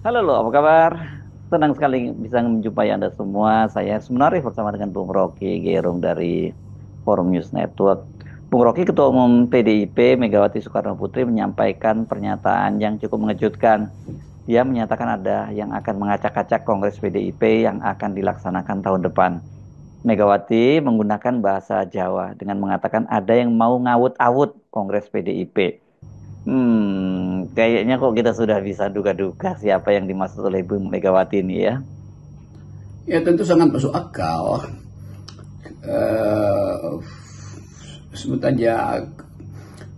Halo lo, apa kabar? Senang sekali bisa menjumpai Anda semua. Saya sebenarnya bersama dengan Bung Rocky Gerung dari Forum News Network. Bung Rocky, Ketua Umum PDIP Megawati Soekarno Putri menyampaikan pernyataan yang cukup mengejutkan. Dia menyatakan ada yang akan mengacak-acak Kongres PDIP yang akan dilaksanakan tahun depan. Megawati menggunakan bahasa Jawa dengan mengatakan ada yang mau ngawut-awut Kongres PDIP. Kayaknya kok kita sudah bisa duga-duga siapa yang dimaksud oleh Ibu Megawati ini ya. Ya tentu sangat masuk akal. Eh, Sebut aja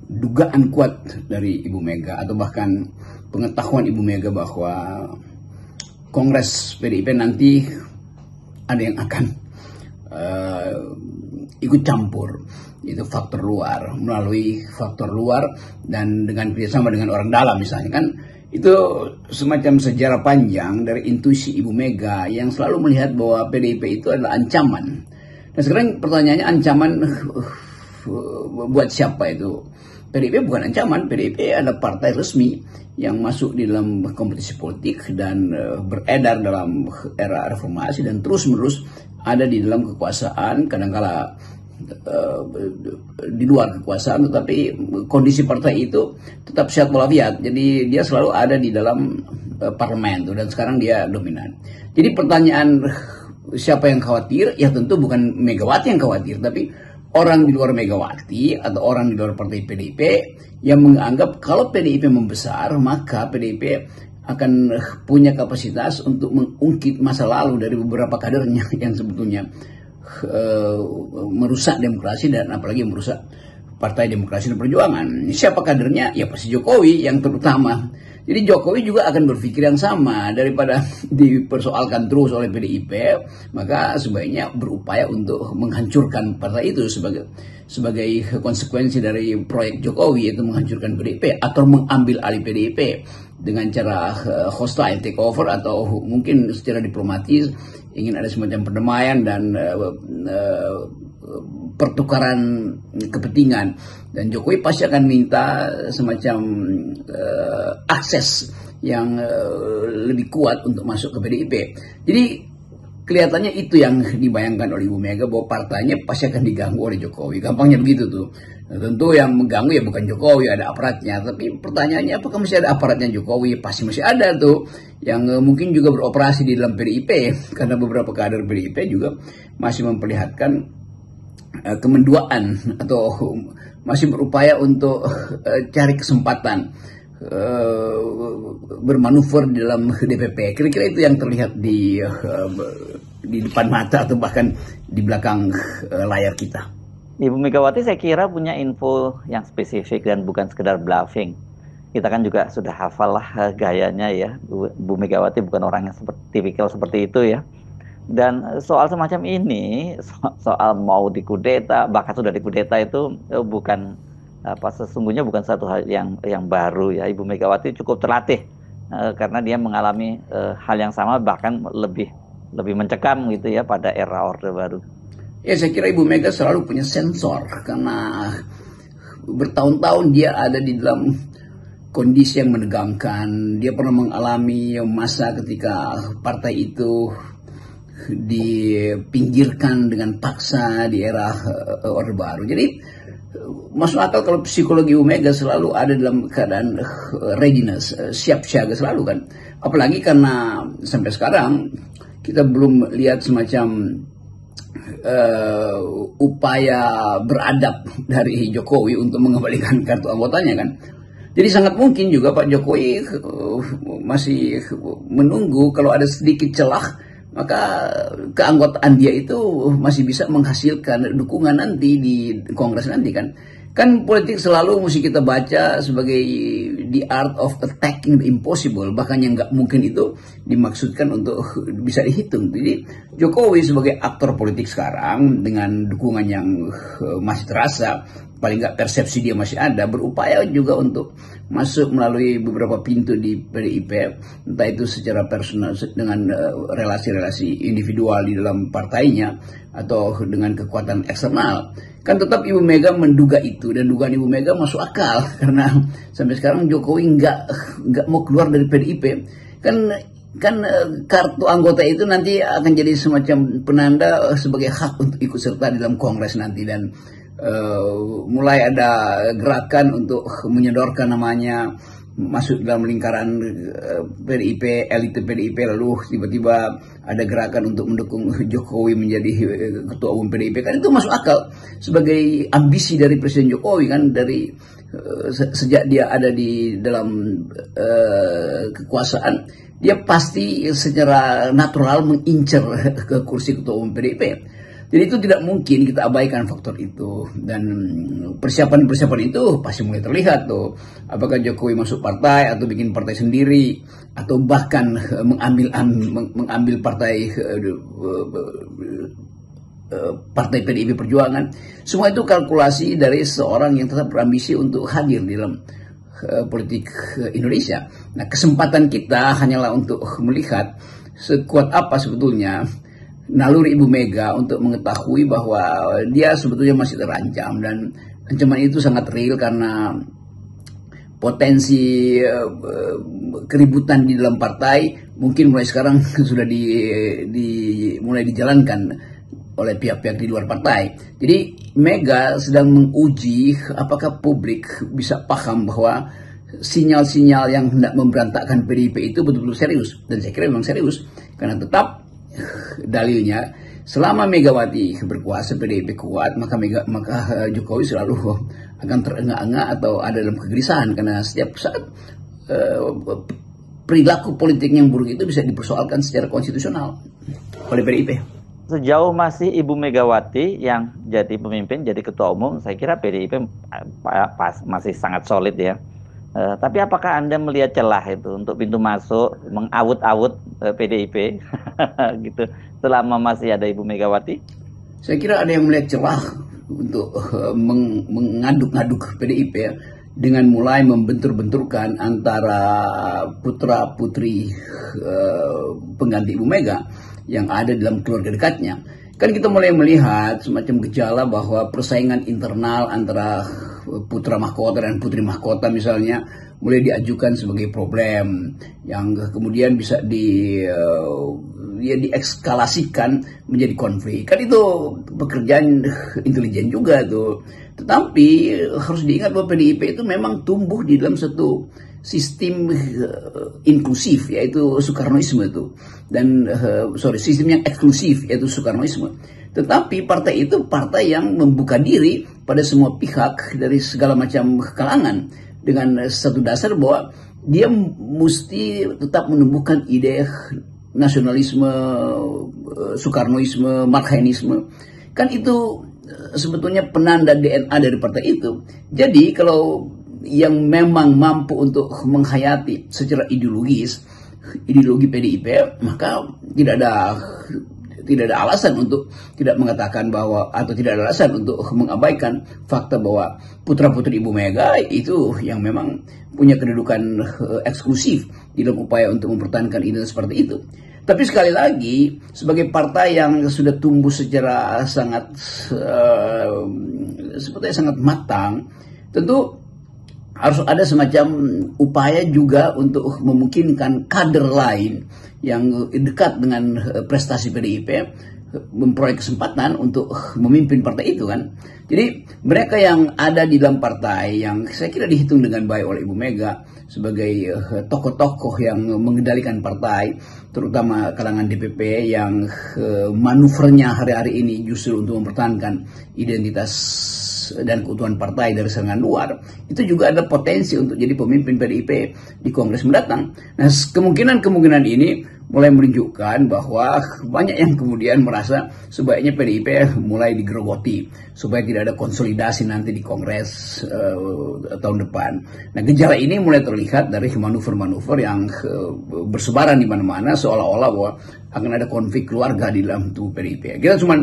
dugaan kuat dari Ibu Mega atau bahkan pengetahuan Ibu Mega bahwa Kongres PDIP nanti ada yang akan ikut campur, itu faktor luar, melalui faktor luar dan dengan kerjasama dengan orang dalam misalnya kan. Itu semacam sejarah panjang dari intuisi Ibu Mega yang selalu melihat bahwa PDIP itu adalah ancaman. Dan sekarang pertanyaannya, ancaman buat siapa itu? PDIP bukan ancaman. PDIP adalah partai resmi yang masuk di dalam kompetisi politik dan beredar dalam era reformasi dan terus-menerus ada di dalam kekuasaan, kadangkala di luar kekuasaan, tetapi kondisi partai itu tetap sehat walafiat. Jadi dia selalu ada di dalam parlemen tuh, dan sekarang dia dominan. Jadi pertanyaan siapa yang khawatir? Ya tentu bukan Megawati yang khawatir, tapi orang di luar Megawati atau orang di luar partai PDIP yang menganggap kalau PDIP membesar maka PDIP akan punya kapasitas untuk mengungkit masa lalu dari beberapa kadernya yang sebetulnya merusak demokrasi dan apalagi merusak Partai Demokrasi dan Perjuangan. Siapa kadernya? Ya pasti Jokowi yang terutama. Jadi Jokowi juga akan berpikir yang sama, daripada dipersoalkan terus oleh PDIP, maka sebaiknya berupaya untuk menghancurkan partai itu sebagai konsekuensi dari proyek Jokowi, yaitu menghancurkan PDIP atau mengambil alih PDIP dengan cara hostile takeover atau mungkin secara diplomatis ingin ada semacam perdamaian dan pertukaran kepentingan. Dan Jokowi pasti akan minta semacam akses yang lebih kuat untuk masuk ke PDIP. Jadi kelihatannya itu yang dibayangkan oleh Ibu Mega, bahwa partainya pasti akan diganggu oleh Jokowi. Gampangnya begitu tuh. Nah, tentu yang mengganggu ya bukan Jokowi, ada aparatnya. Tapi pertanyaannya, apakah masih ada aparatnya Jokowi? Pasti masih ada tuh, yang mungkin juga beroperasi di dalam PDIP, karena beberapa kader PDIP juga masih memperlihatkan kemenduaan atau masih berupaya untuk cari kesempatan bermanuver di dalam DPP. Kira-kira itu yang terlihat di depan mata atau bahkan di belakang layar kita. Ibu Megawati saya kira punya info yang spesifik dan bukan sekedar bluffing. Kita kan juga sudah hafal lah gayanya ya. Bu Megawati bukan orang yang tipikal seperti itu ya. Dan soal semacam ini, soal mau dikudeta, bahkan sudah dikudeta, itu bukan sesungguhnya bukan satu hal yang baru ya. Ibu Megawati cukup terlatih karena dia mengalami hal yang sama, bahkan lebih mencekam gitu ya pada era Orde Baru. Ya, saya kira Ibu Mega selalu punya sensor karena bertahun-tahun dia ada di dalam kondisi yang menegangkan. Dia pernah mengalami masa ketika partai itu dipinggirkan dengan paksa di era Orde Baru. Jadi masuk akal kalau psikologi Ibu Mega selalu ada dalam keadaan readiness, siap siaga selalu kan. Apalagi karena sampai sekarang kita belum lihat semacam upaya beradab dari Jokowi untuk mengembalikan kartu anggotanya kan. Jadi sangat mungkin juga Pak Jokowi masih menunggu kalau ada sedikit celah, maka keanggotaan dia itu masih bisa menghasilkan dukungan nanti di Kongres nanti kan. Kan politik selalu mesti kita baca sebagai the art of attacking the impossible, bahkan yang nggak mungkin itu dimaksudkan untuk bisa dihitung. Jadi Jokowi sebagai aktor politik sekarang dengan dukungan yang masih terasa, paling nggak persepsi dia masih ada, berupaya juga untuk masuk melalui beberapa pintu di PDIP, entah itu secara personal dengan relasi-relasi individual di dalam partainya atau dengan kekuatan eksternal. Kan tetap Ibu Mega menduga itu, dan dugaan Ibu Mega masuk akal karena sampai sekarang Jokowi nggak mau keluar dari PDIP. Kartu anggota itu nanti akan jadi semacam penanda sebagai hak untuk ikut serta dalam kongres nanti, dan mulai ada gerakan untuk menyodorkan namanya masuk dalam lingkaran PDIP, elit PDIP, lalu tiba-tiba ada gerakan untuk mendukung Jokowi menjadi ketua umum PDIP. Kan itu masuk akal sebagai ambisi dari Presiden Jokowi kan, dari sejak dia ada di dalam kekuasaan, dia pasti secara natural mengincar ke kursi ketua umum PDIP. Jadi itu tidak mungkin kita abaikan faktor itu, dan persiapan-persiapan itu pasti mulai terlihat tuh. Apakah Jokowi masuk partai atau bikin partai sendiri, atau bahkan mengambil partai PDIP Perjuangan. Semua itu kalkulasi dari seorang yang tetap berambisi untuk hadir di dalam politik Indonesia. Nah, kesempatan kita hanyalah untuk melihat sekuat apa sebetulnya naluri Ibu Mega untuk mengetahui bahwa dia sebetulnya masih terancam, dan ancaman itu sangat real karena potensi keributan di dalam partai mungkin mulai sekarang sudah mulai dijalankan oleh pihak-pihak di luar partai. Jadi Mega sedang menguji apakah publik bisa paham bahwa sinyal-sinyal yang hendak memberantakkan PDIP itu betul-betul serius, dan saya kira memang serius, karena tetap dalilnya selama Megawati berkuasa PDIP kuat, maka Jokowi selalu akan terengah-engah atau ada dalam kegelisahan, karena setiap saat perilaku politik yang buruk itu bisa dipersoalkan secara konstitusional oleh PDIP. Sejauh masih Ibu Megawati yang jadi pemimpin, jadi ketua umum, saya kira PDIP masih sangat solid ya. Tapi apakah Anda melihat celah itu untuk pintu masuk mengawut-awut PDIP gitu selama masih ada Ibu Megawati? Saya kira ada yang melihat celah untuk mengaduk-aduk PDIP ya, dengan mulai membentur-benturkan antara putra-putri pengganti Ibu Mega yang ada dalam keluarga dekatnya. Kan kita mulai melihat semacam gejala bahwa persaingan internal antara putra mahkota dan putri mahkota misalnya mulai diajukan sebagai problem yang kemudian bisa diekskalasikan menjadi konflik. Kan itu pekerjaan intelijen juga tuh. Tetapi harus diingat bahwa PDIP itu memang tumbuh di dalam satu sistem inklusif, yaitu Soekarnoisme itu, dan sistem yang eksklusif, yaitu Soekarnoisme. Tetapi partai itu partai yang membuka diri pada semua pihak dari segala macam kalangan, dengan satu dasar bahwa dia mesti tetap menumbuhkan ide nasionalisme, Soekarnoisme, Marxisme. Kan itu sebetulnya penanda DNA dari partai itu. Jadi kalau yang memang mampu untuk menghayati secara ideologi PDIP, maka tidak ada alasan untuk tidak mengatakan bahwa, atau tidak ada alasan untuk mengabaikan fakta bahwa putra-putri Ibu Mega itu yang memang punya kedudukan eksklusif di dalam upaya untuk mempertahankan ide seperti itu. Tapi sekali lagi, sebagai partai yang sudah tumbuh secara sebetulnya sangat matang, tentu harus ada semacam upaya juga untuk memungkinkan kader lain yang dekat dengan prestasi PDIP memperoleh kesempatan untuk memimpin partai itu kan. Jadi mereka yang ada di dalam partai yang saya kira dihitung dengan baik oleh Ibu Mega sebagai tokoh-tokoh yang mengendalikan partai, terutama kalangan DPP yang manuvernya hari-hari ini justru untuk mempertahankan identitas dan keutuhan partai dari serangan luar, itu juga ada potensi untuk jadi pemimpin PDIP di Kongres mendatang. Nah, kemungkinan ini mulai menunjukkan bahwa banyak yang kemudian merasa sebaiknya PDIP mulai digerogoti supaya tidak ada konsolidasi nanti di Kongres tahun depan. Nah, gejala ini mulai terlihat dari manuver-manuver yang bersebaran di mana-mana seolah-olah bahwa akan ada konflik keluarga di dalam tubuh PDIP. Kita cuma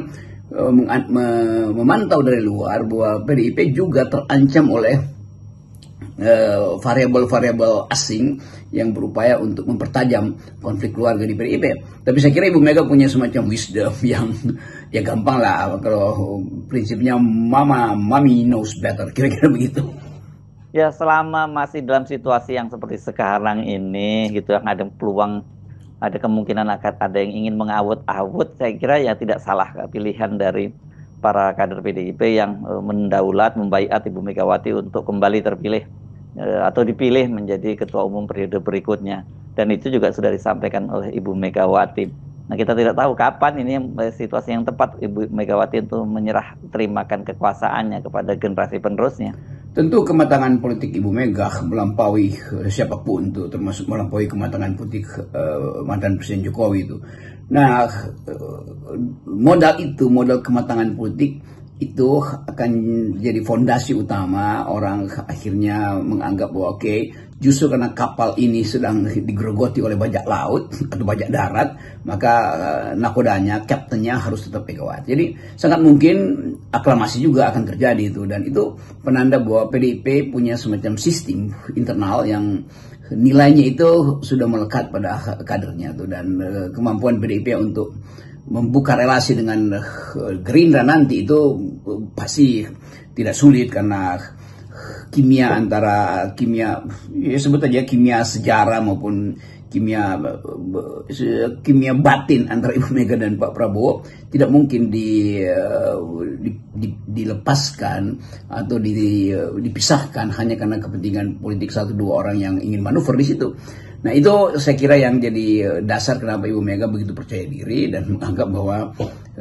memantau dari luar bahwa PDIP juga terancam oleh variabel-variabel asing yang berupaya untuk mempertajam konflik keluarga di PDIP. Tapi saya kira Ibu Mega punya semacam wisdom yang ya gampang lah, kalau prinsipnya mami knows better, kira-kira begitu. Ya, selama masih dalam situasi yang seperti sekarang ini, gitu, yang ada peluang, ada kemungkinan akan ada yang ingin mengawut-awut, saya kira ya tidak salah pilihan dari para kader PDIP yang mendaulat, membaiat Ibu Megawati untuk kembali terpilih atau dipilih menjadi ketua umum periode berikutnya. Dan itu juga sudah disampaikan oleh Ibu Megawati. Nah, kita tidak tahu kapan ini situasi yang tepat Ibu Megawati untuk menyerah terimakan kekuasaannya kepada generasi penerusnya. Tentu kematangan politik Ibu Mega melampaui siapapun itu, termasuk melampaui kematangan politik mantan Presiden Jokowi itu. Nah, modal kematangan politik itu akan jadi fondasi utama orang akhirnya menganggap bahwa oke, justru karena kapal ini sedang digerogoti oleh bajak laut atau bajak darat, maka nakodanya, kaptennya harus tetap Megawati. Jadi sangat mungkin aklamasi juga akan terjadi itu, dan itu penanda bahwa PDIP punya semacam sistem internal yang nilainya itu sudah melekat pada kadernya tuh, dan kemampuan PDIP untuk membuka relasi dengan Gerindra nanti itu pasti tidak sulit, karena kimia ya sebut aja kimia sejarah maupun kimia batin antara Ibu Mega dan Pak Prabowo tidak mungkin dilepaskan atau dipisahkan hanya karena kepentingan politik satu dua orang yang ingin manuver di situ. Nah, itu saya kira yang jadi dasar kenapa Ibu Mega begitu percaya diri dan menganggap bahwa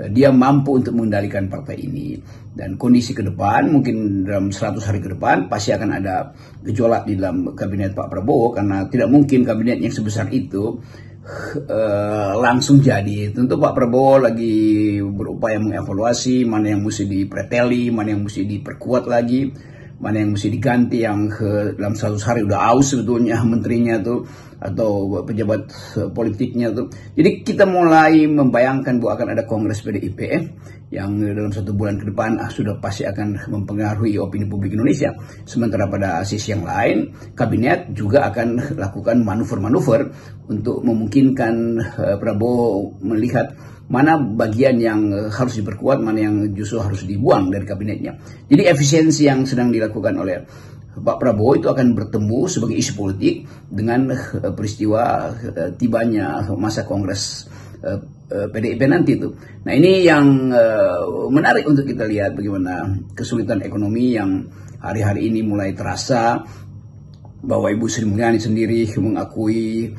dia mampu untuk mengendalikan partai ini. Dan kondisi ke depan, mungkin dalam 100 hari ke depan, pasti akan ada gejolak di dalam kabinet Pak Prabowo, karena tidak mungkin kabinet yang sebesar itu langsung jadi. Tentu Pak Prabowo lagi berupaya mengevaluasi mana yang mesti dipreteli, mana yang mesti diperkuat lagi, mana yang mesti diganti, yang dalam 100 hari udah aus sebetulnya menterinya tuh atau pejabat politiknya tuh. Jadi kita mulai membayangkan bahwa akan ada kongres PDIP yang dalam 1 bulan ke depan sudah pasti akan mempengaruhi opini publik Indonesia. Sementara pada sisi yang lain, kabinet juga akan lakukan manuver-manuver untuk memungkinkan Prabowo melihat mana bagian yang harus diperkuat, mana yang justru harus dibuang dari kabinetnya. Jadi efisiensi yang sedang dilakukan oleh Pak Prabowo itu akan bertemu sebagai isu politik dengan peristiwa tibanya masa kongres PDIP nanti itu. Nah, ini yang menarik untuk kita lihat bagaimana kesulitan ekonomi yang hari-hari ini mulai terasa, bahwa Ibu Sri Mulyani sendiri mengakui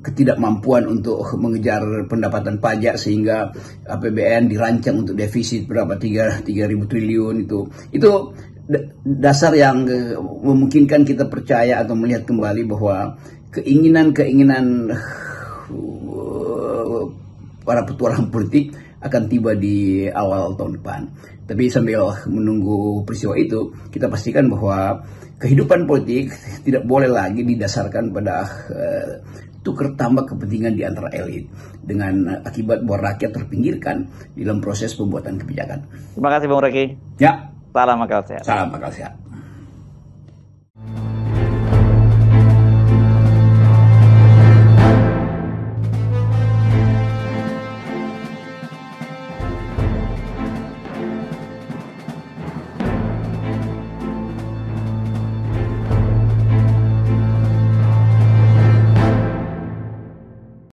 ketidakmampuan untuk mengejar pendapatan pajak sehingga APBN dirancang untuk defisit berapa 3.000 triliun itu dasar yang memungkinkan kita percaya atau melihat kembali bahwa keinginan para petualang politik akan tiba di awal tahun depan. Tapi sambil menunggu peristiwa itu, kita pastikan bahwa kehidupan politik tidak boleh lagi didasarkan pada tukar tambah kepentingan di antara elit, dengan akibat bahwa rakyat terpinggirkan dalam proses pembuatan kebijakan. Terima kasih Bung Reki. Ya. Salam akal sehat. Salam akal sehat.